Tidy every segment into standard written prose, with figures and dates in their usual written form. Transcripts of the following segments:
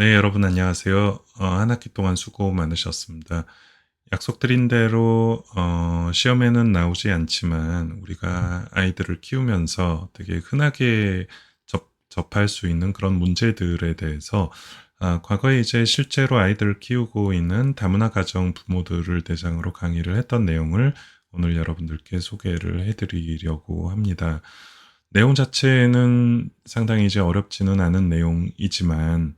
네, 여러분 안녕하세요. 한 학기 동안 수고 많으셨습니다. 약속드린 대로 시험에는 나오지 않지만 우리가 아이들을 키우면서 되게 흔하게 접할 수 있는 그런 문제들에 대해서 과거에 이제 실제로 아이들을 키우고 있는 다문화 가정 부모들을 대상으로 강의를 했던 내용을 오늘 여러분들께 소개를 해드리려고 합니다. 내용 자체는 상당히 이제 어렵지는 않은 내용이지만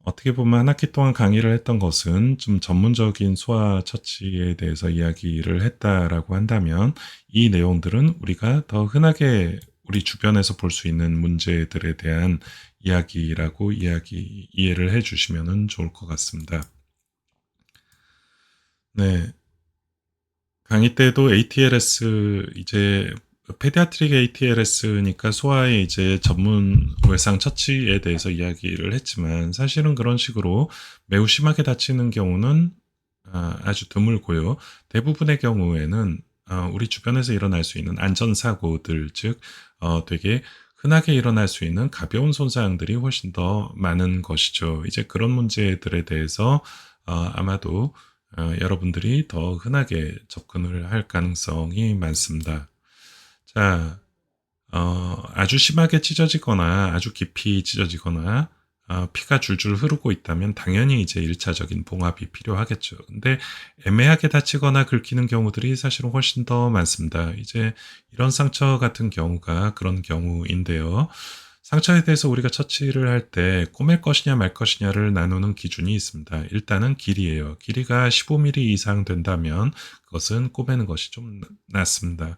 어떻게 보면 한 학기 동안 강의를 했던 것은 좀 전문적인 소아 처치에 대해서 이야기를 했다라고 한다면 이 내용들은 우리가 더 흔하게 우리 주변에서 볼 수 있는 문제들에 대한 이야기라고 이해를 해 주시면 좋을 것 같습니다. 네. 강의 때도 ATLS 이제 페디아트릭 ATLS니까 소아의 이제 전문 외상 처치에 대해서 이야기를 했지만 사실은 그런 식으로 매우 심하게 다치는 경우는 아주 드물고요. 대부분의 경우에는 우리 주변에서 일어날 수 있는 안전사고들, 즉 되게 흔하게 일어날 수 있는 가벼운 손상들이 훨씬 더 많은 것이죠. 이제 그런 문제들에 대해서 아마도 여러분들이 더 흔하게 접근을 할 가능성이 많습니다. 자, 아주 심하게 찢어지거나 아주 깊이 찢어지거나 피가 줄줄 흐르고 있다면 당연히 이제 1차적인 봉합이 필요하겠죠. 근데 애매하게 다치거나 긁히는 경우들이 사실은 훨씬 더 많습니다. 이제 이런 상처 같은 경우가 그런 경우인데요. 상처에 대해서 우리가 처치를 할 때 꼬맬 것이냐 말 것이냐를 나누는 기준이 있습니다. 일단은 길이에요. 길이가 15mm 이상 된다면 그것은 꼬매는 것이 좀 낫습니다.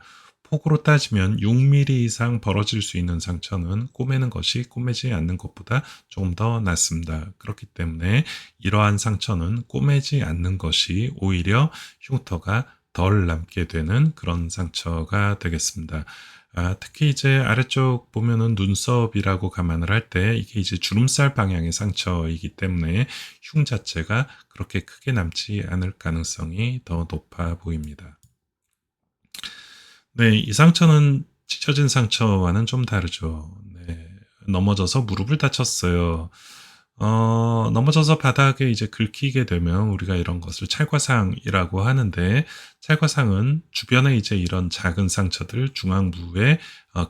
폭으로 따지면 6mm 이상 벌어질 수 있는 상처는 꼬매는 것이 꼬매지 않는 것보다 조금 더 낫습니다. 그렇기 때문에 이러한 상처는 꼬매지 않는 것이 오히려 흉터가 덜 남게 되는 그런 상처가 되겠습니다. 특히 이제 아래쪽 보면은 눈썹이라고 감안을 할 때 이게 이제 주름살 방향의 상처이기 때문에 흉 자체가 그렇게 크게 남지 않을 가능성이 더 높아 보입니다. 네, 이 상처는 찢어진 상처와는 좀 다르죠. 네, 넘어져서 무릎을 다쳤어요. 넘어져서 바닥에 이제 긁히게 되면 우리가 이런 것을 찰과상이라고 하는데, 찰과상은 주변에 이제 이런 작은 상처들, 중앙부에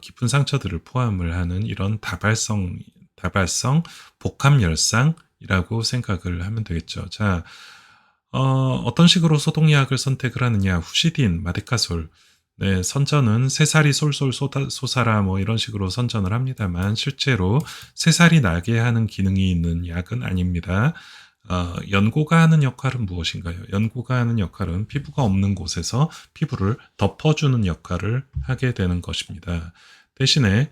깊은 상처들을 포함을 하는 이런 다발성 복합열상이라고 생각을 하면 되겠죠. 자, 어떤 식으로 소독약을 선택을 하느냐, 후시딘, 마데카솔, 네, 선전은 새살이 솔솔 솟아라 뭐 이런 식으로 선전을 합니다만 실제로 새살이 나게 하는 기능이 있는 약은 아닙니다. 연고가 하는 역할은 무엇인가요? 연고가 하는 역할은 피부가 없는 곳에서 피부를 덮어주는 역할을 하게 되는 것입니다. 대신에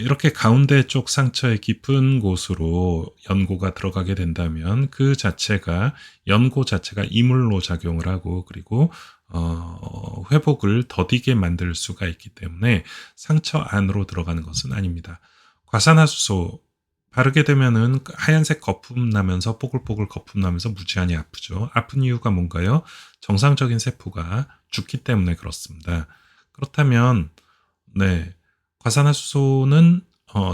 이렇게 가운데 쪽 상처의 깊은 곳으로 연고가 들어가게 된다면 그 자체가 연고 자체가 이물로 작용을 하고 그리고 회복을 더디게 만들 수가 있기 때문에 상처 안으로 들어가는 것은 아닙니다. 과산화수소 바르게 되면은 하얀색 거품 나면서 뽀글뽀글 거품 나면서 무지하게 아프죠. 아픈 이유가 뭔가요? 정상적인 세포가 죽기 때문에 그렇습니다. 그렇다면 네. 과산화수소는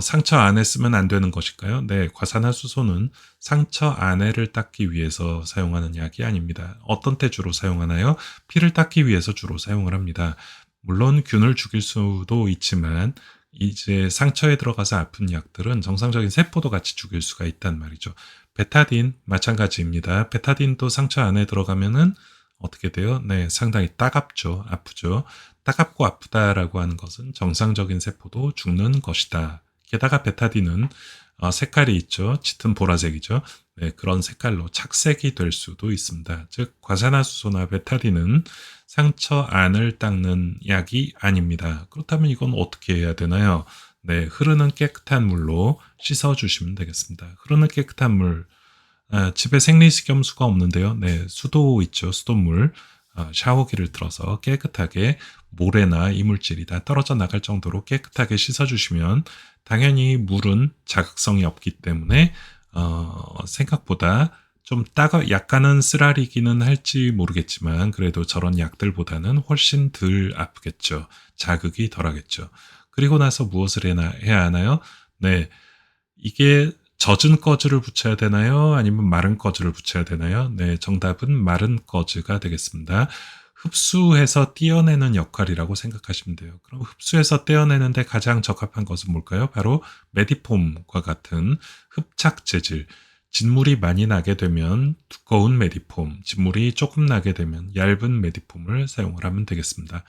상처 안에 쓰면 안 되는 것일까요? 네, 과산화수소는 상처 안에를 닦기 위해서 사용하는 약이 아닙니다. 어떤 때 주로 사용하나요? 피를 닦기 위해서 주로 사용을 합니다. 물론 균을 죽일 수도 있지만 이제 상처에 들어가서 아픈 약들은 정상적인 세포도 같이 죽일 수가 있단 말이죠. 베타딘 마찬가지입니다. 베타딘도 상처 안에 들어가면은 어떻게 돼요? 네, 상당히 따갑죠. 아프죠. 따갑고 아프다라고 하는 것은 정상적인 세포도 죽는 것이다. 게다가 베타딘은 색깔이 있죠. 짙은 보라색이죠. 네, 그런 색깔로 착색이 될 수도 있습니다. 즉 과산화수소나 베타딘은 상처 안을 닦는 약이 아닙니다. 그렇다면 이건 어떻게 해야 되나요? 네, 흐르는 깨끗한 물로 씻어주시면 되겠습니다. 흐르는 깨끗한 물, 집에 생리식염수가 없는데요. 네, 수도 있죠. 수돗물. 샤워기를 틀어서 깨끗하게 모래나 이물질이 다 떨어져 나갈 정도로 깨끗하게 씻어주시면 당연히 물은 자극성이 없기 때문에 생각보다 좀 약간은 쓰라리기는 할지 모르겠지만 그래도 저런 약들보다는 훨씬 덜 아프겠죠. 자극이 덜하겠죠. 그리고 나서 무엇을 해야 하나요? 네, 이게 젖은 꺼즈를 붙여야 되나요? 아니면 마른 꺼즈를 붙여야 되나요? 네, 정답은 마른 꺼즈가 되겠습니다. 흡수해서 떼어내는 역할이라고 생각하시면 돼요. 그럼 흡수해서 떼어내는데 가장 적합한 것은 뭘까요? 바로 메디폼과 같은 흡착 재질. 진물이 많이 나게 되면 두꺼운 메디폼, 진물이 조금 나게 되면 얇은 메디폼을 사용을 하면 되겠습니다.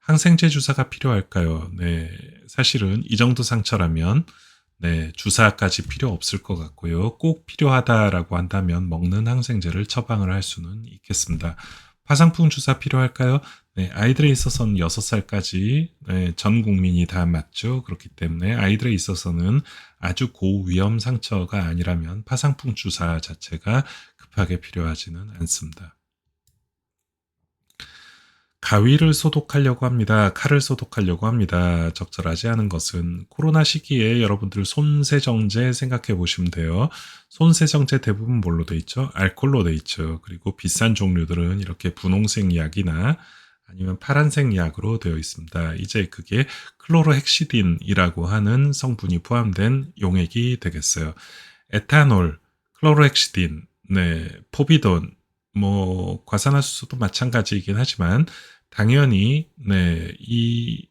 항생제 주사가 필요할까요? 네, 사실은 이 정도 상처라면 네, 주사까지 필요 없을 것 같고요. 꼭 필요하다라고 한다면 먹는 항생제를 처방을 할 수는 있겠습니다. 파상풍 주사 필요할까요? 네, 아이들에 있어서는 6살까지 네, 전 국민이 다 맞죠. 그렇기 때문에 아이들에 있어서는 아주 고위험 상처가 아니라면 파상풍 주사 자체가 급하게 필요하지는 않습니다. 가위를 소독하려고 합니다. 칼을 소독하려고 합니다. 적절하지 않은 것은 코로나 시기에 여러분들 손세정제 생각해 보시면 돼요. 손세정제 대부분 뭘로 돼 있죠? 알코올로 돼 있죠. 그리고 비싼 종류들은 이렇게 분홍색 약이나 아니면 파란색 약으로 되어 있습니다. 이제 그게 클로로헥시딘이라고 하는 성분이 포함된 용액이 되겠어요. 에탄올, 클로로헥시딘, 네, 포비돈, 뭐 과산화수소도 마찬가지이긴 하지만 당연히 네, 이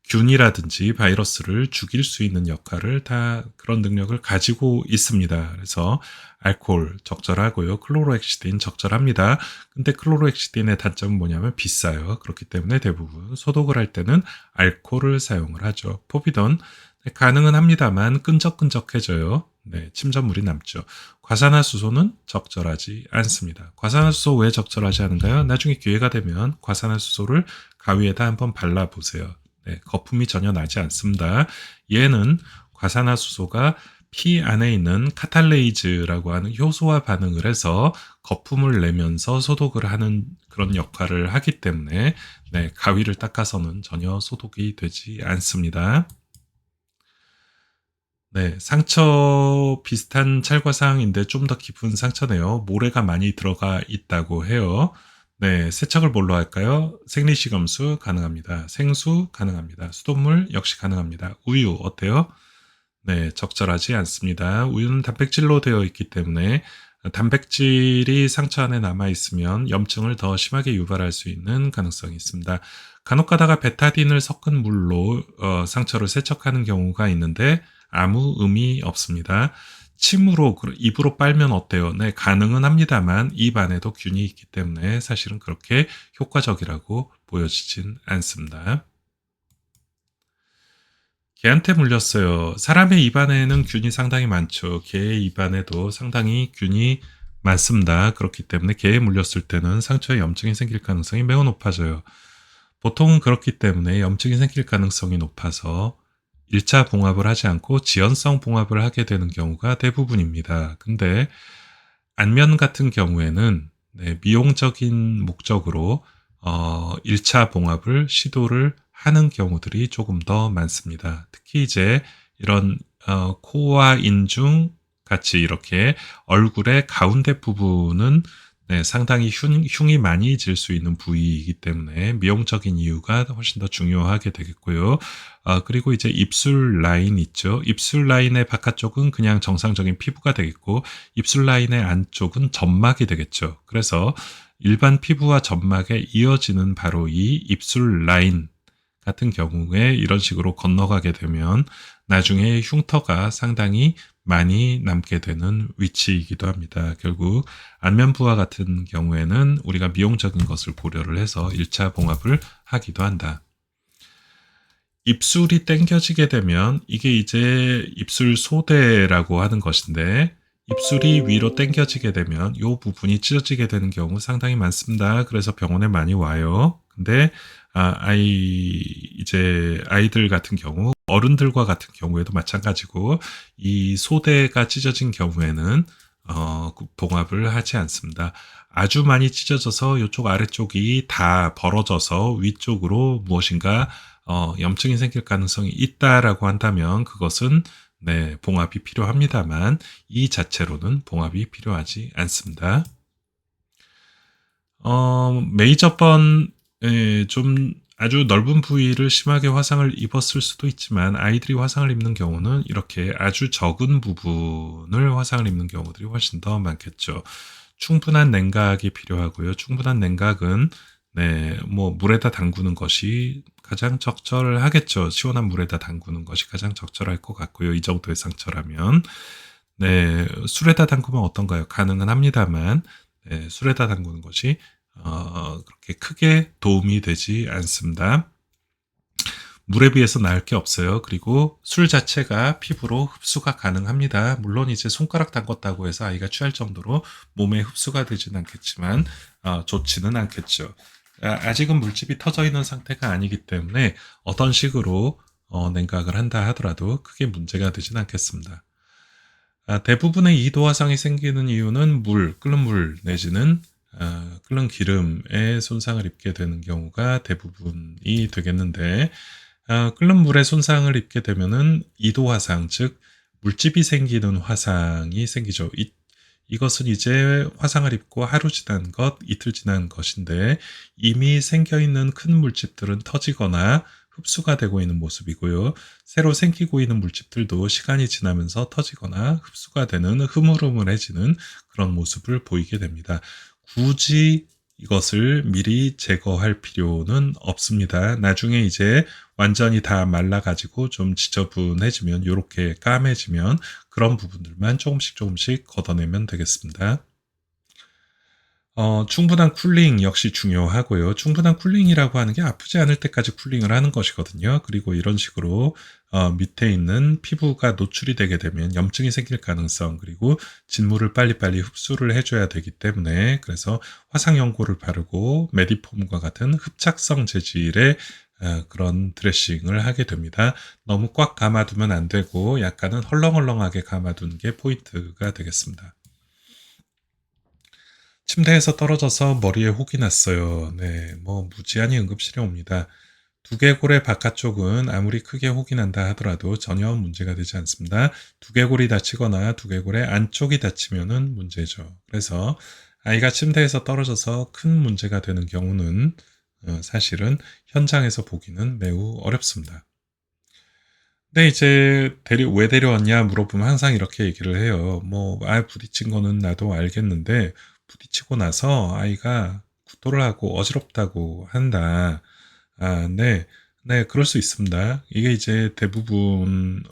균이라든지 바이러스를 죽일 수 있는 역할을 다 그런 능력을 가지고 있습니다. 그래서 알코올 적절하고요. 클로로헥시딘 적절합니다. 근데 클로로헥시딘의 단점은 뭐냐면 비싸요. 그렇기 때문에 대부분 소독을 할 때는 알코올을 사용을 하죠. 포비돈 네, 가능은 합니다만 끈적끈적해져요. 네, 침전물이 남죠. 과산화수소는 적절하지 않습니다. 과산화수소 왜 적절하지 않은가요? 나중에 기회가 되면 과산화수소를 가위에다 한번 발라보세요. 네, 거품이 전혀 나지 않습니다. 얘는 과산화수소가 피 안에 있는 카탈레이즈라고 하는 효소와 반응을 해서 거품을 내면서 소독을 하는 그런 역할을 하기 때문에 네, 가위를 닦아서는 전혀 소독이 되지 않습니다. 네, 상처 비슷한 찰과 사항인데 좀 더 깊은 상처네요. 모래가 많이 들어가 있다고 해요. 네, 세척을 뭘로 할까요? 생리식염수 가능합니다. 생수 가능합니다. 수돗물 역시 가능합니다. 우유 어때요? 네, 적절하지 않습니다. 우유는 단백질로 되어 있기 때문에 단백질이 상처 안에 남아 있으면 염증을 더 심하게 유발할 수 있는 가능성이 있습니다. 간혹 가다가 베타딘을 섞은 물로 상처를 세척하는 경우가 있는데 아무 의미 없습니다. 침으로 입으로 빨면 어때요? 네, 가능은 합니다만 입 안에도 균이 있기 때문에 사실은 그렇게 효과적이라고 보여지진 않습니다. 개한테 물렸어요. 사람의 입안에는 균이 상당히 많죠. 개의 입안에도 상당히 균이 많습니다. 그렇기 때문에 개에 물렸을 때는 상처에 염증이 생길 가능성이 매우 높아져요. 보통은 그렇기 때문에 염증이 생길 가능성이 높아서 1차 봉합을 하지 않고 지연성 봉합을 하게 되는 경우가 대부분입니다. 근데 안면 같은 경우에는 네, 미용적인 목적으로 1차 봉합을 시도를 하는 경우들이 조금 더 많습니다. 특히 이제 이런 코와 인중 같이 이렇게 얼굴의 가운데 부분은 네, 상당히 흉이 많이 질 수 있는 부위이기 때문에 미용적인 이유가 훨씬 더 중요하게 되겠고요. 그리고 이제 입술 라인 있죠. 입술 라인의 바깥쪽은 그냥 정상적인 피부가 되겠고 입술 라인의 안쪽은 점막이 되겠죠. 그래서 일반 피부와 점막에 이어지는 바로 이 입술 라인 같은 경우에 이런 식으로 건너가게 되면 나중에 흉터가 상당히 많이 남게 되는 위치이기도 합니다. 결국 안면부와 같은 경우에는 우리가 미용적인 것을 고려를 해서 1차 봉합을 하기도 한다. 입술이 당겨지게 되면 이게 이제 입술 소대라고 하는 것인데 입술이 위로 당겨지게 되면 이 부분이 찢어지게 되는 경우 상당히 많습니다. 그래서 병원에 많이 와요. 근데 이제 아이들 같은 경우 어른들과 같은 경우에도 마찬가지고 이 소대가 찢어진 경우에는 봉합을 하지 않습니다. 아주 많이 찢어져서 이쪽 아래쪽이 다 벌어져서 위쪽으로 무엇인가 염증이 생길 가능성이 있다라고 한다면 그것은 네, 봉합이 필요합니다만 이 자체로는 봉합이 필요하지 않습니다. 메이저번 좀 아주 넓은 부위를 심하게 화상을 입었을 수도 있지만 아이들이 화상을 입는 경우는 이렇게 아주 적은 부분을 화상을 입는 경우들이 훨씬 더 많겠죠. 충분한 냉각이 필요하고요. 충분한 냉각은 네, 뭐 물에다 담그는 것이 가장 적절하겠죠. 시원한 물에다 담그는 것이 가장 적절할 것 같고요. 이 정도의 상처라면 네, 술에다 담그면 어떤가요? 가능은 합니다만 네, 술에다 담그는 것이 그렇게 크게 도움이 되지 않습니다. 물에 비해서 나을 게 없어요. 그리고 술 자체가 피부로 흡수가 가능합니다. 물론 이제 손가락 담궜다고 해서 아이가 취할 정도로 몸에 흡수가 되지는 않겠지만 좋지는 않겠죠. 아직은 물집이 터져 있는 상태가 아니기 때문에 어떤 식으로 냉각을 한다 하더라도 크게 문제가 되진 않겠습니다. 대부분의 이도 화상이 생기는 이유는 끓는 물 내지는 끓는 기름에 손상을 입게 되는 경우가 대부분이 되겠는데 끓는 물에 손상을 입게 되면은 이도 화상, 즉 물집이 생기는 화상이 생기죠. 이것은 이제 화상을 입고 하루 지난 것, 이틀 지난 것인데 이미 생겨 있는 큰 물집들은 터지거나 흡수가 되고 있는 모습이고요. 새로 생기고 있는 물집들도 시간이 지나면서 터지거나 흡수가 되는 흐물흐물해지는 그런 모습을 보이게 됩니다. 굳이 이것을 미리 제거할 필요는 없습니다. 나중에 이제 완전히 다 말라가지고 좀 지저분해지면, 이렇게 까매지면 그런 부분들만 조금씩 걷어내면 되겠습니다. 충분한 쿨링 역시 중요하고요. 충분한 쿨링이라고 하는 게 아프지 않을 때까지 쿨링을 하는 것이거든요. 그리고 이런 식으로 밑에 있는 피부가 노출이 되게 되면 염증이 생길 가능성, 그리고 진물을 빨리빨리 흡수를 해줘야 되기 때문에, 그래서 화상 연고를 바르고 메디폼과 같은 흡착성 재질의 그런 드레싱을 하게 됩니다. 너무 꽉 감아두면 안 되고 약간은 헐렁헐렁하게 감아두는 게 포인트가 되겠습니다. 침대에서 떨어져서 머리에 혹이 났어요. 네, 뭐 무지한히 응급실에 옵니다. 두개골의 바깥쪽은 아무리 크게 혹이 난다 하더라도 전혀 문제가 되지 않습니다. 두개골이 다치거나 두개골의 안쪽이 다치면은 문제죠. 그래서 아이가 침대에서 떨어져서 큰 문제가 되는 경우는 사실은 현장에서 보기는 매우 어렵습니다. 근데 이제 왜 데려왔냐 물어보면 항상 이렇게 얘기를 해요. 뭐, 부딪힌 거는 나도 알겠는데, 부딪히고 나서 아이가 구토를 하고 어지럽다고 한다. 네. 네, 그럴 수 있습니다. 이게 이제 대부분,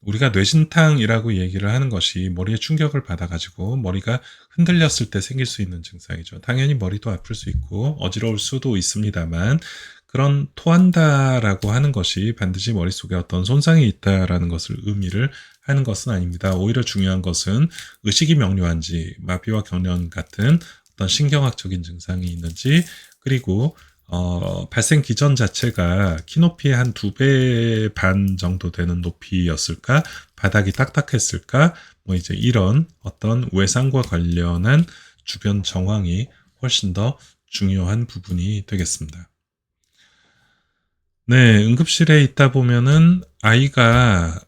우리가 뇌진탕이라고 얘기를 하는 것이 머리에 충격을 받아가지고 머리가 흔들렸을 때 생길 수 있는 증상이죠. 당연히 머리도 아플 수 있고 어지러울 수도 있습니다만, 그런 토한다라고 하는 것이 반드시 머릿속에 어떤 손상이 있다라는 것을 의미를 하는 것은 아닙니다. 오히려 중요한 것은 의식이 명료한지, 마비와 경련 같은 어떤 신경학적인 증상이 있는지, 그리고 발생 기전 자체가 키높이의 한 2배 반 정도 되는 높이였을까? 바닥이 딱딱했을까? 뭐 이제 이런 어떤 외상과 관련한 주변 정황이 훨씬 더 중요한 부분이 되겠습니다. 네, 응급실에 있다 보면은 아이가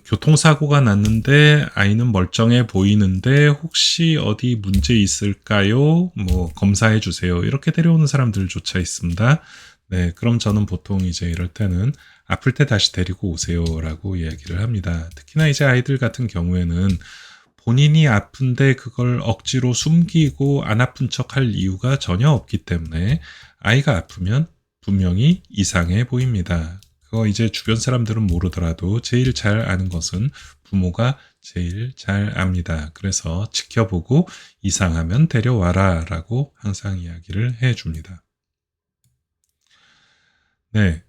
교통사고가 났는데 아이는 멀쩡해 보이는데 혹시 어디 문제 있을까요? 뭐 검사해 주세요. 이렇게 데려오는 사람들조차 있습니다. 네, 그럼 저는 보통 이제 이럴 때는 아플 때 다시 데리고 오세요라고 이야기를 합니다. 특히나 이제 아이들 같은 경우에는 본인이 아픈데 그걸 억지로 숨기고 안 아픈 척할 이유가 전혀 없기 때문에 아이가 아프면 분명히 이상해 보입니다. 그거 이제 주변 사람들은 모르더라도 제일 잘 아는 것은 부모가 제일 잘 압니다. 그래서 지켜보고 이상하면 데려와라 라고 항상 이야기를 해줍니다. 네.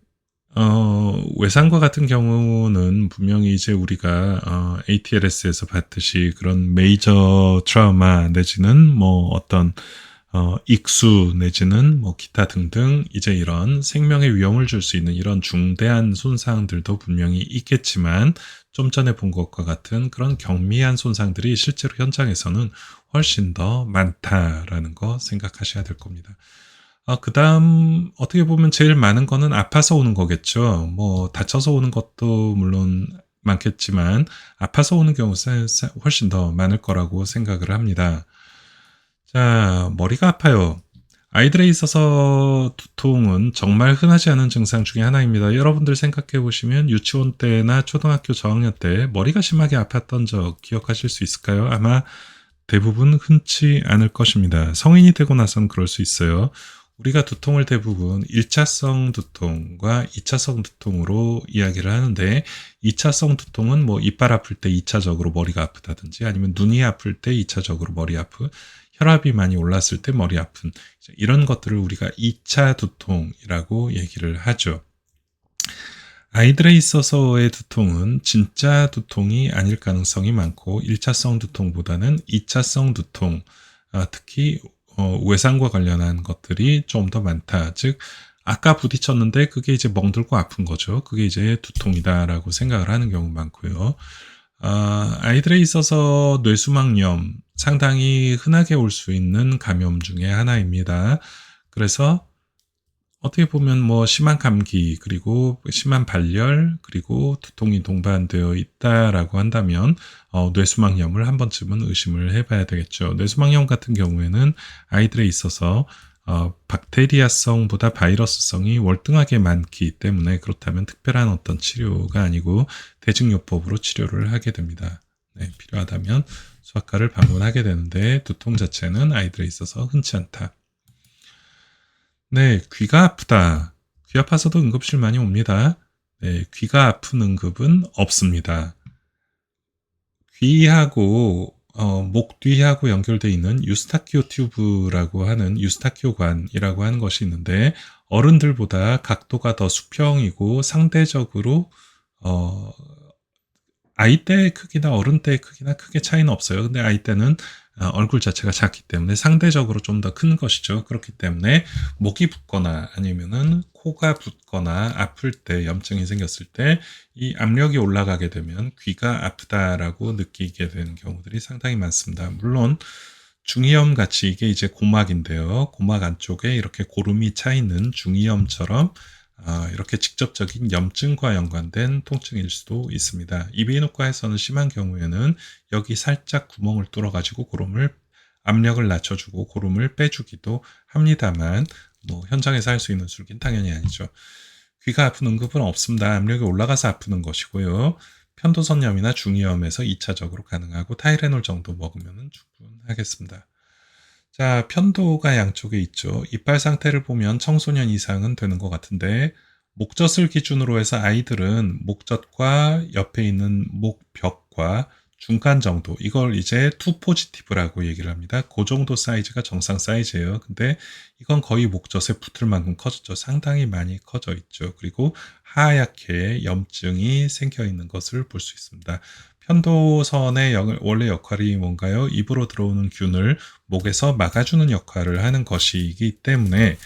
외상과 같은 경우는 분명히 이제 우리가 ATLS에서 봤듯이 그런 메이저 트라우마 내지는 뭐 어떤 익수 내지는 뭐 기타 등등 이제 이런 생명의 위험을 줄 수 있는 이런 중대한 손상들도 분명히 있겠지만, 좀 전에 본 것과 같은 그런 경미한 손상들이 실제로 현장에서는 훨씬 더 많다라는 거 생각하셔야 될 겁니다. 그 다음, 어떻게 보면 제일 많은 거는 아파서 오는 거겠죠. 뭐, 다쳐서 오는 것도 물론 많겠지만, 아파서 오는 경우 훨씬 더 많을 거라고 생각을 합니다. 자, 머리가 아파요. 아이들에 있어서 두통은 정말 흔하지 않은 증상 중에 하나입니다. 여러분들 생각해 보시면 유치원 때나 초등학교 저학년 때 머리가 심하게 아팠던 적 기억하실 수 있을까요? 아마 대부분 흔치 않을 것입니다. 성인이 되고 나선 그럴 수 있어요. 우리가 두통을 대부분 1차성 두통과 2차성 두통으로 이야기를 하는데 2차성 두통은 뭐 이빨 아플 때 2차적으로 머리가 아프다든지 아니면 눈이 아플 때 2차적으로 머리 아프, 혈압이 많이 올랐을 때 머리 아픈 이런 것들을 우리가 2차 두통이라고 얘기를 하죠. 아이들에 있어서의 두통은 진짜 두통이 아닐 가능성이 많고 1차성 두통보다는 2차성 두통, 특히 외상과 관련한 것들이 좀 더 많다. 즉 아까 부딪혔는데 그게 이제 멍들고 아픈 거죠. 그게 이제 두통이다라고 생각을 하는 경우 많고요. 아이들에 있어서 뇌수막염 상당히 흔하게 올 수 있는 감염 중에 하나입니다. 그래서 어떻게 보면 뭐 심한 감기 그리고 심한 발열 그리고 두통이 동반되어 있다라고 한다면 뇌수막염을 한 번쯤은 의심을 해봐야 되겠죠. 뇌수막염 같은 경우에는 아이들에 있어서 박테리아성보다 바이러스성이 월등하게 많기 때문에 그렇다면 특별한 어떤 치료가 아니고 대증요법으로 치료를 하게 됩니다. 네, 필요하다면 수학과를 방문하게 되는데 두통 자체는 아이들에 있어서 흔치 않다. 네, 귀가 아프다. 귀 아파서도 응급실 많이 옵니다. 네, 귀가 아픈 응급은 없습니다. 귀하고 목 뒤하고 연결되어 있는 유스타키오 튜브라고 하는 유스타키오관이라고 하는 것이 있는데 어른들보다 각도가 더 수평이고 상대적으로 어, 아이 때의 크기나 어른 때의 크기나 크게 차이는 없어요. 근데 아이 때는 얼굴 자체가 작기 때문에 상대적으로 좀 더 큰 것이죠. 그렇기 때문에 목이 붓거나 아니면은 코가 붓거나 아플 때 염증이 생겼을 때 이 압력이 올라가게 되면 귀가 아프다라고 느끼게 되는 경우들이 상당히 많습니다. 물론 중이염 같이 이게 이제 고막인데요. 고막 안쪽에 이렇게 고름이 차 있는 중이염처럼 이렇게 직접적인 염증과 연관된 통증일 수도 있습니다. 이비인후과에서는 심한 경우에는 여기 살짝 구멍을 뚫어가지고 고름을 압력을 낮춰주고 고름을 빼주기도 합니다만 뭐 현장에서 할 수 있는 술긴 당연히 아니죠. 귀가 아픈 응급은 없습니다. 압력이 올라가서 아프는 것이고요. 편도선염이나 중이염에서 2차적으로 가능하고 타이레놀 정도 먹으면 충분하겠습니다. 자, 편도가 양쪽에 있죠. 이빨 상태를 보면 청소년 이상은 되는 것 같은데, 목젖을 기준으로 해서 아이들은 목젖과 옆에 있는 목벽과 중간 정도, 이걸 이제 투 포지티브라고 얘기를 합니다. 그 정도 사이즈가 정상 사이즈예요. 근데 이건 거의 목젖에 붙을 만큼 커졌죠. 상당히 많이 커져 있죠. 그리고 하얗게 염증이 생겨 있는 것을 볼 수 있습니다. 편도선의 원래 역할이 뭔가요? 입으로 들어오는 균을 목에서 막아주는 역할을 하는 것이기 때문에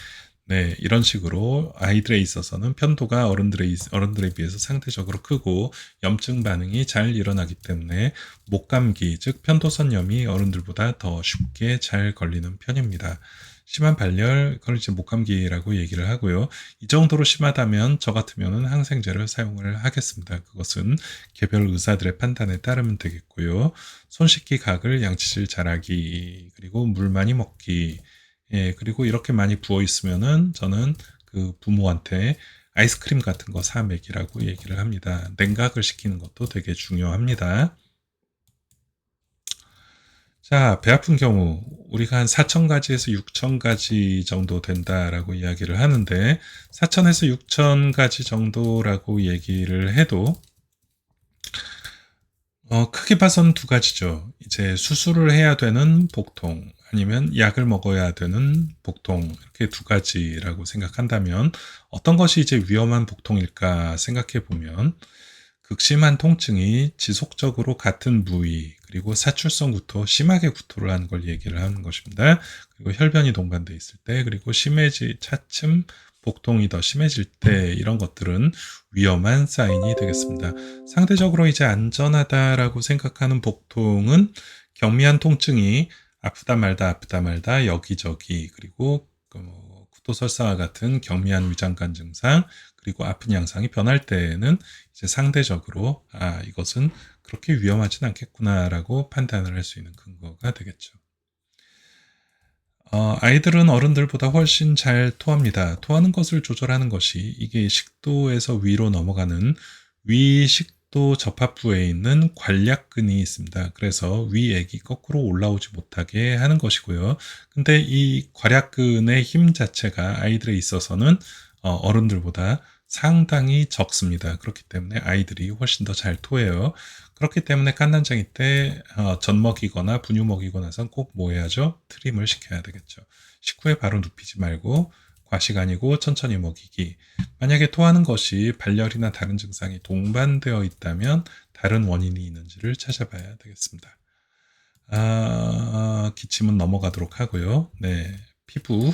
네, 이런 식으로 아이들에 있어서는 편도가 어른들에 비해서 상대적으로 크고 염증 반응이 잘 일어나기 때문에 목감기, 즉 편도선염이 어른들보다 더 쉽게 잘 걸리는 편입니다. 심한 발열, 그걸 이제 목감기라고 얘기를 하고요. 이 정도로 심하다면 저 같으면은 항생제를 사용을 하겠습니다. 그것은 개별 의사들의 판단에 따르면 되겠고요. 손 씻기, 가글, 양치질 잘하기, 그리고 물 많이 먹기, 예, 그리고 이렇게 많이 부어 있으면은 저는 그 부모한테 아이스크림 같은 거 사 먹이라고 얘기를 합니다. 냉각을 시키는 것도 되게 중요합니다. 자, 배 아픈 경우 우리가 한 4,000가지에서 6,000가지 정도 된다라고 이야기를 하는데 4,000에서 6,000가지 정도라고 얘기를 해도 크게 봐서는 두 가지죠. 이제 수술을 해야 되는 복통, 아니면 약을 먹어야 되는 복통, 이렇게 두 가지라고 생각한다면 어떤 것이 이제 위험한 복통일까 생각해 보면 극심한 통증이 지속적으로 같은 부위, 그리고 사출성부터 심하게 구토를 하는 걸 얘기를 하는 것입니다. 그리고 혈변이 동반돼 있을 때, 그리고 차츰 복통이 더 심해질 때, 이런 것들은 위험한 사인이 되겠습니다. 상대적으로 이제 안전하다라고 생각하는 복통은 경미한 통증이 아프다 말다 여기저기, 그리고 뭐 구토설사와 같은 경미한 위장관 증상, 그리고 아픈 양상이 변할 때에는 이제 상대적으로 이것은 그렇게 위험하진 않겠구나라고 판단을 할 수 있는 근거가 되겠죠. 아이들은 어른들보다 훨씬 잘 토합니다. 토하는 것을 조절하는 것이 이게 식도에서 위로 넘어가는 위식도 접합부에 있는 관략근이 있습니다. 그래서 위액이 거꾸로 올라오지 못하게 하는 것이고요. 근데 이 관략근의 힘 자체가 아이들에 있어서는 어른들보다 상당히 적습니다. 그렇기 때문에 아이들이 훨씬 더 잘 토해요. 그렇기 때문에 깐난쟁이 때 젖 먹이거나 분유 먹이고 나선 꼭 뭐 해야죠? 트림을 시켜야 되겠죠. 식후에 바로 눕히지 말고 과식 아니고 천천히 먹이기. 만약에 토하는 것이 발열이나 다른 증상이 동반되어 있다면 다른 원인이 있는지를 찾아봐야 되겠습니다. 기침은 넘어가도록 하고요. 네, 피부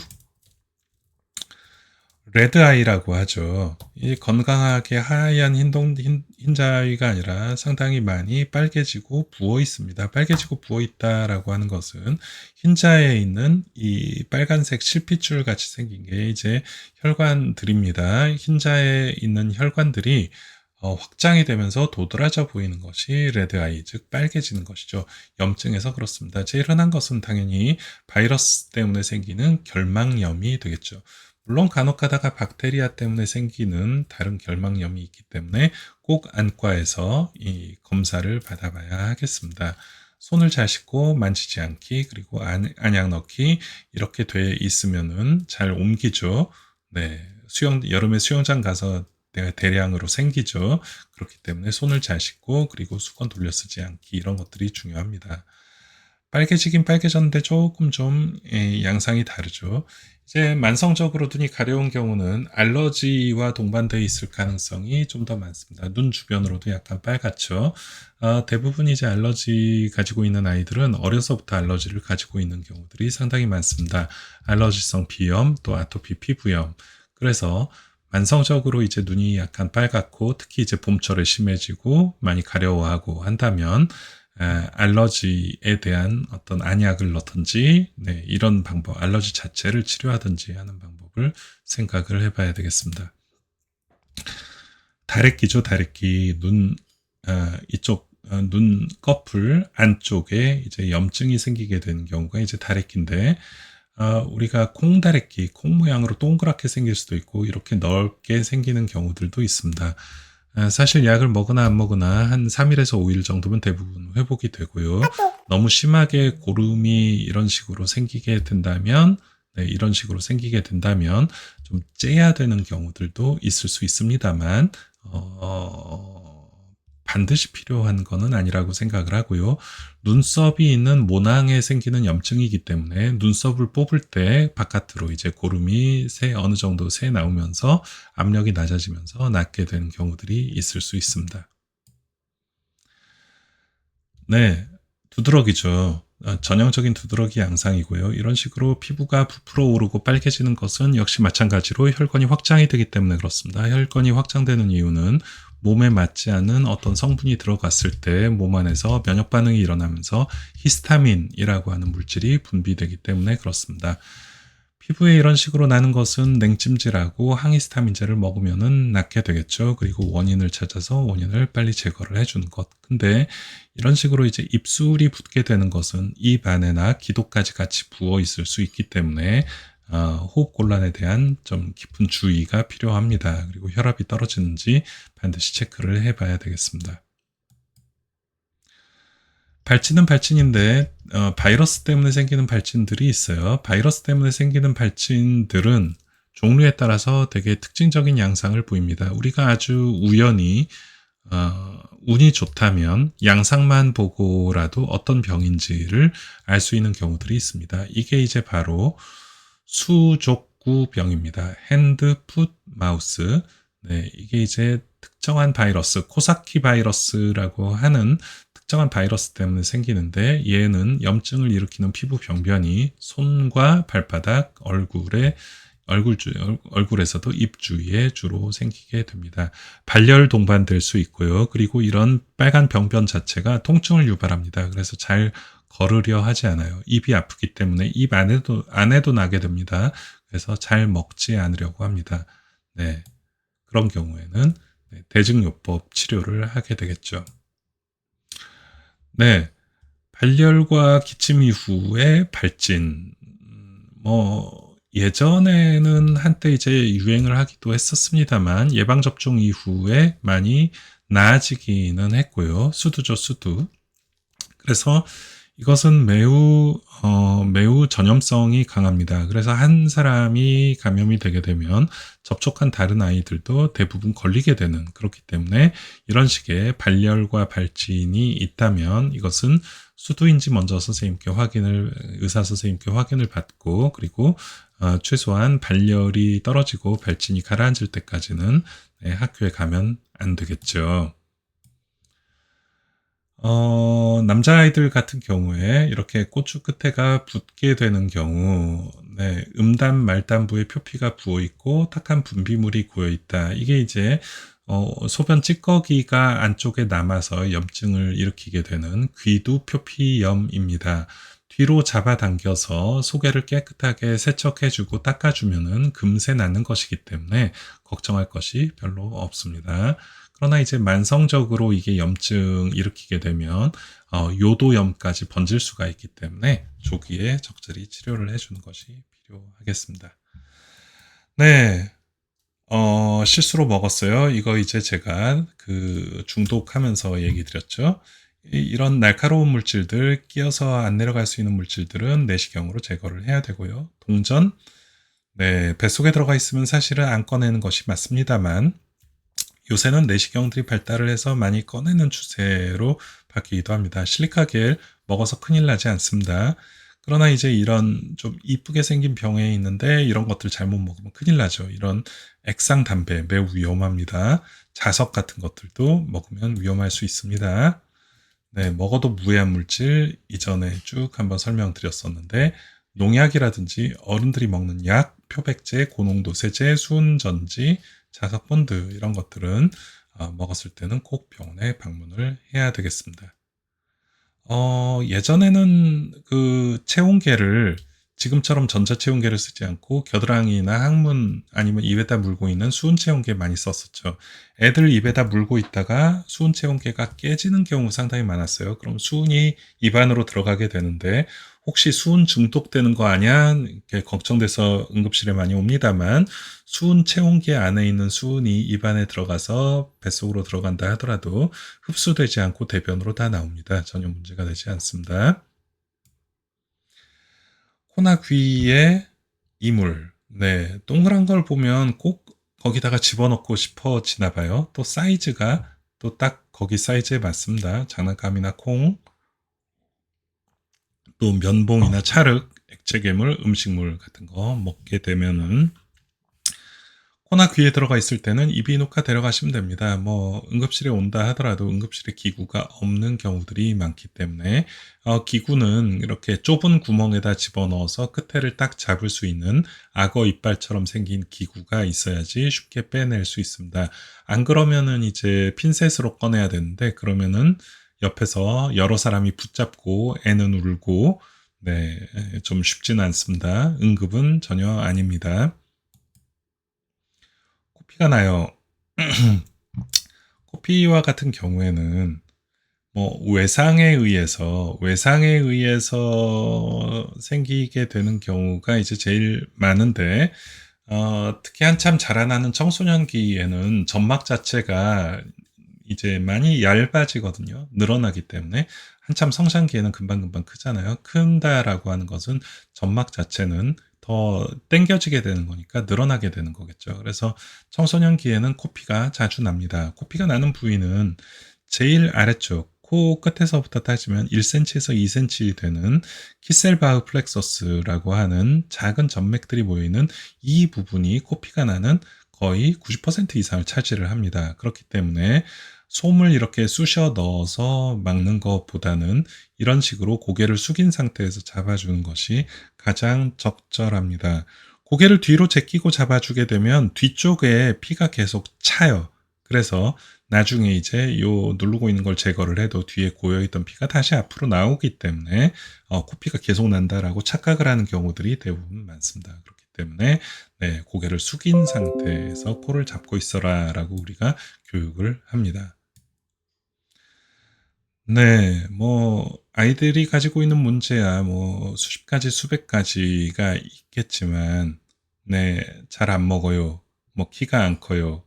레드아이라고 하죠. 이 건강하게 하얀 흰자위가 아니라 상당히 많이 빨개지고 부어 있습니다. 빨개지고 부어 있다라고 하는 것은 흰자에 있는 이 빨간색 실핏줄 같이 생긴 게 이제 혈관들입니다. 흰자에 있는 혈관들이 확장이 되면서 도드라져 보이는 것이 레드아이, 즉 빨개지는 것이죠. 염증에서 그렇습니다. 제일 흔한 것은 당연히 바이러스 때문에 생기는 결막염이 되겠죠. 물론 간혹 가다가 박테리아 때문에 생기는 다른 결막염이 있기 때문에 꼭 안과에서 이 검사를 받아봐야 하겠습니다. 손을 잘 씻고 만지지 않기, 그리고 안약 넣기, 이렇게 돼 있으면은 잘 옮기죠. 네. 여름에 수영장 가서 대량으로 생기죠. 그렇기 때문에 손을 잘 씻고, 그리고 수건 돌려 쓰지 않기, 이런 것들이 중요합니다. 빨개지긴 빨개졌는데 조금 좀 양상이 다르죠. 이제 만성적으로 눈이 가려운 경우는 알러지와 동반되어 있을 가능성이 좀 더 많습니다. 눈 주변으로도 약간 빨갛죠. 대부분 이제 알러지 가지고 있는 아이들은 어려서부터 알러지를 가지고 있는 경우들이 상당히 많습니다. 알러지성 비염, 또 아토피 피부염. 그래서 만성적으로 이제 눈이 약간 빨갛고 특히 이제 봄철에 심해지고 많이 가려워하고 한다면 알러지에 대한 어떤 안약을 넣든지, 네, 이런 방법, 알러지 자체를 치료하든지 하는 방법을 생각을 해봐야 되겠습니다. 다래끼죠, 다래끼. 이쪽, 눈꺼풀 안쪽에 이제 염증이 생기게 되는 경우가 이제 다래끼인데, 우리가 콩다래끼, 콩 모양으로 동그랗게 생길 수도 있고, 이렇게 넓게 생기는 경우들도 있습니다. 사실 약을 먹으나 안 먹으나 한 3일에서 5일 정도면 대부분 회복이 되고요. 너무 심하게 고름이 이런 식으로 생기게 된다면, 네, 이런 식으로 생기게 된다면 좀 째야 되는 경우들도 있을 수 있습니다만, 반드시 필요한 거는 아니라고 생각을 하고요. 눈썹이 있는 모낭에 생기는 염증이기 때문에 눈썹을 뽑을 때 바깥으로 이제 고름이 어느 정도 새 나오면서 압력이 낮아지면서 낫게 되는 경우들이 있을 수 있습니다. 네, 두드러기죠. 전형적인 두드러기 양상이고요. 이런 식으로 피부가 부풀어 오르고 빨개지는 것은 역시 마찬가지로 혈관이 확장이 되기 때문에 그렇습니다. 혈관이 확장되는 이유는 몸에 맞지 않는 어떤 성분이 들어갔을 때 몸 안에서 면역 반응이 일어나면서 히스타민이라고 하는 물질이 분비되기 때문에 그렇습니다. 피부에 이런 식으로 나는 것은 냉찜질하고 항히스타민제를 먹으면은 낫게 되겠죠. 그리고 원인을 찾아서 원인을 빨리 제거를 해주는 것. 근데 이런 식으로 이제 입술이 붓게 되는 것은 입 안에나 기도까지 같이 부어 있을 수 있기 때문에 호흡곤란에 대한 좀 깊은 주의가 필요합니다. 그리고 혈압이 떨어지는지 반드시 체크를 해봐야 되겠습니다. 발진은 발진인데 바이러스 때문에 생기는 발진들이 있어요. 바이러스 때문에 생기는 발진들은 종류에 따라서 되게 특징적인 양상을 보입니다. 우리가 아주 우연히 운이 좋다면 양상만 보고라도 어떤 병인지를 알 수 있는 경우들이 있습니다. 이게 이제 바로 수족구병입니다. 핸드, 풋, 마우스. 네, 이게 이제 특정한 바이러스, 코사키 바이러스라고 하는 특정한 바이러스 때문에 생기는데 얘는 염증을 일으키는 피부 병변이 손과 발바닥, 얼굴에서도 입 주위에 주로 생기게 됩니다. 발열 동반될 수 있고요. 그리고 이런 빨간 병변 자체가 통증을 유발합니다. 그래서 잘 걸으려 하지 않아요. 입이 아프기 때문에 입 안에도 나게 됩니다. 그래서 잘 먹지 않으려고 합니다. 네. 그런 경우에는 대증요법 치료를 하게 되겠죠. 네. 발열과 기침 이후에 발진. 예전에는 한때 이제 유행을 하기도 했었습니다만 예방접종 이후에 많이 나아지기는 했고요. 수두죠, 수두. 그래서 이것은 매우 전염성이 강합니다. 그래서 한 사람이 감염이 되게 되면 접촉한 다른 아이들도 대부분 걸리게 되는, 그렇기 때문에 이런 식의 발열과 발진이 있다면 이것은 수두인지 먼저 의사 선생님께 확인을 받고, 그리고 최소한 발열이 떨어지고 발진이 가라앉을 때까지는 학교에 가면 안 되겠죠. 남자아이들 같은 경우에 이렇게 고추 끝에가 붓게 되는 경우, 네, 음담 말단부에 표피가 부어 있고 탁한 분비물이 고여 있다. 이게 이제 소변 찌꺼기가 안쪽에 남아서 염증을 일으키게 되는 귀두 표피염입니다. 뒤로 잡아당겨서 소개를 깨끗하게 세척해주고 닦아주면은 금세 낫는 것이기 때문에 걱정할 것이 별로 없습니다. 그러나 이제 만성적으로 이게 염증 일으키게 되면 요도염까지 번질 수가 있기 때문에 조기에 적절히 치료를 해주는 것이 필요하겠습니다. 네, 실수로 먹었어요. 이거 이제 제가 그 중독하면서 얘기 드렸죠. 이런 날카로운 물질들, 끼어서 안 내려갈 수 있는 물질들은 내시경으로 제거를 해야 되고요. 동전, 네, 뱃속에 들어가 있으면 사실은 안 꺼내는 것이 맞습니다만, 요새는 내시경들이 발달을 해서 많이 꺼내는 추세로 바뀌기도 합니다. 실리카겔 먹어서 큰일 나지 않습니다. 그러나 이제 이런 좀 이쁘게 생긴 병에 있는데 이런 것들 잘못 먹으면 큰일 나죠. 이런 액상 담배 매우 위험합니다. 자석 같은 것들도 먹으면 위험할 수 있습니다. 네, 먹어도 무해한 물질 이전에 쭉 한번 설명드렸었는데, 농약이라든지 어른들이 먹는 약, 표백제, 고농도 세제, 수은전지, 자석본드 이런 것들은 먹었을 때는 꼭 병원에 방문을 해야 되겠습니다. 예전에는 그 체온계를 지금처럼 전자체온계를 쓰지 않고 겨드랑이나 항문 아니면 입에다 물고 있는 수은체온계 많이 썼었죠. 애들 입에다 물고 있다가 수은체온계가 깨지는 경우 상당히 많았어요. 그럼 수은이 입 안으로 들어가게 되는데 혹시 수은 중독되는 거 아니야? 이렇게 걱정돼서 응급실에 많이 옵니다만, 수은 체온계 안에 있는 수은이 입 안에 들어가서 뱃속으로 들어간다 하더라도 흡수되지 않고 대변으로 다 나옵니다. 전혀 문제가 되지 않습니다. 코나 귀에 이물. 네, 동그란 걸 보면 꼭 거기다가 집어넣고 싶어지나 봐요. 또 사이즈가 또 딱 거기 사이즈에 맞습니다. 장난감이나 콩, 또 면봉이나 찰흙, 액체괴물, 음식물 같은 거 먹게 되면은 코나 귀에 들어가 있을 때는 이비인후과 데려가시면 됩니다. 뭐 응급실에 온다 하더라도 응급실에 기구가 없는 경우들이 많기 때문에 기구는 이렇게 좁은 구멍에다 집어넣어서 끝에를 딱 잡을 수 있는 악어 이빨처럼 생긴 기구가 있어야지 쉽게 빼낼 수 있습니다. 안 그러면은 이제 핀셋으로 꺼내야 되는데, 그러면은 옆에서 여러 사람이 붙잡고 애는 울고, 네, 좀 쉽지는 않습니다. 응급은 전혀 아닙니다. 코피가 나요. 코피와 같은 경우에는 뭐 외상에 의해서 생기게 되는 경우가 이제 제일 많은데, 특히 한참 자라나는 청소년기에는 점막 자체가 이제 많이 얇아지거든요. 늘어나기 때문에. 한참 성장기에는 금방금방 크잖아요. 큰다라고 하는 것은 점막 자체는 더 당겨지게 되는 거니까 늘어나게 되는 거겠죠. 그래서 청소년기에는 코피가 자주 납니다. 코피가 나는 부위는 제일 아래쪽 코 끝에서부터 따지면 1cm에서 2cm 되는 키셀바흐 플렉서스라고 하는 작은 점맥들이 모이는 이 부분이 코피가 나는 거의 90% 이상을 차지를 합니다. 그렇기 때문에 솜을 이렇게 쑤셔 넣어서 막는 것보다는 이런 식으로 고개를 숙인 상태에서 잡아주는 것이 가장 적절합니다. 고개를 뒤로 제끼고 잡아주게 되면 뒤쪽에 피가 계속 차요. 그래서 나중에 이제 요 누르고 있는 걸 제거를 해도 뒤에 고여있던 피가 다시 앞으로 나오기 때문에 코피가 계속 난다라고 착각을 하는 경우들이 대부분 많습니다. 그렇기 때문에 네, 고개를 숙인 상태에서 코를 잡고 있어라라고 우리가 교육을 합니다. 네, 뭐 아이들이 가지고 있는 문제야 뭐 수십 가지, 수백 가지가 있겠지만, 네, 잘 안 먹어요. 뭐 키가 안 커요.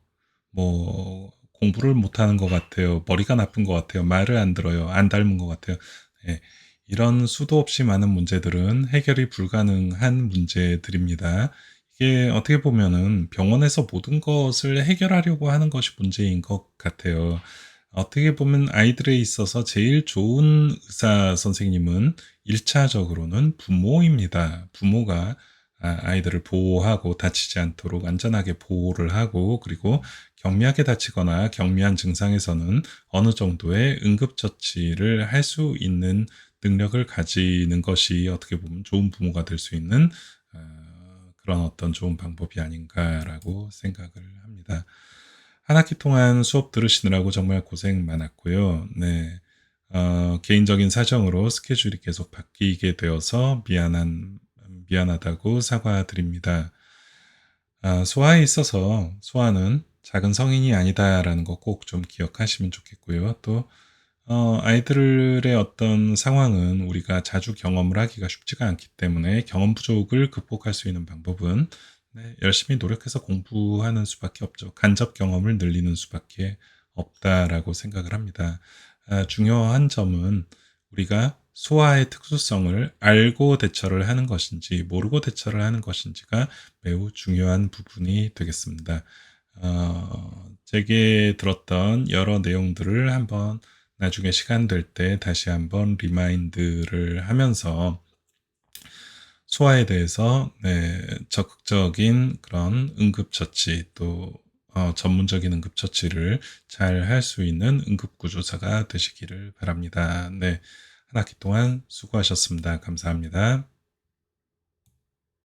뭐 공부를 못하는 것 같아요. 머리가 나쁜 것 같아요. 말을 안 들어요. 안 닮은 것 같아요. 네, 이런 수도 없이 많은 문제들은 해결이 불가능한 문제들입니다. 이게 어떻게 보면은 병원에서 모든 것을 해결하려고 하는 것이 문제인 것 같아요. 어떻게 보면 아이들에 있어서 제일 좋은 의사 선생님은 1차적으로는 부모입니다. 부모가 아이들을 보호하고 다치지 않도록 안전하게 보호를 하고, 그리고 경미하게 다치거나 경미한 증상에서는 어느 정도의 응급처치를 할 수 있는 능력을 가지는 것이 어떻게 보면 좋은 부모가 될 수 있는 그런 어떤 좋은 방법이 아닌가라고 생각을 합니다. 한 학기 동안 수업 들으시느라고 정말 고생 많았고요. 네. 개인적인 사정으로 스케줄이 계속 바뀌게 되어서 미안하다고 사과드립니다. 소아에 있어서 소아는 작은 성인이 아니다라는 거 꼭 좀 기억하시면 좋겠고요. 또, 아이들의 어떤 상황은 우리가 자주 경험을 하기가 쉽지가 않기 때문에 경험 부족을 극복할 수 있는 방법은, 네, 열심히 노력해서 공부하는 수밖에 없죠. 간접 경험을 늘리는 수밖에 없다라고 생각을 합니다. 중요한 점은 우리가 소아의 특수성을 알고 대처를 하는 것인지 모르고 대처를 하는 것인지가 매우 중요한 부분이 되겠습니다. 제게 들었던 여러 내용들을 한번 나중에 시간 될 때 다시 한번 리마인드를 하면서 소아에 대해서, 네, 적극적인 그런 응급처치, 또 전문적인 응급처치를 잘 할 수 있는 응급구조사가 되시기를 바랍니다. 네, 한 학기 동안 수고하셨습니다. 감사합니다.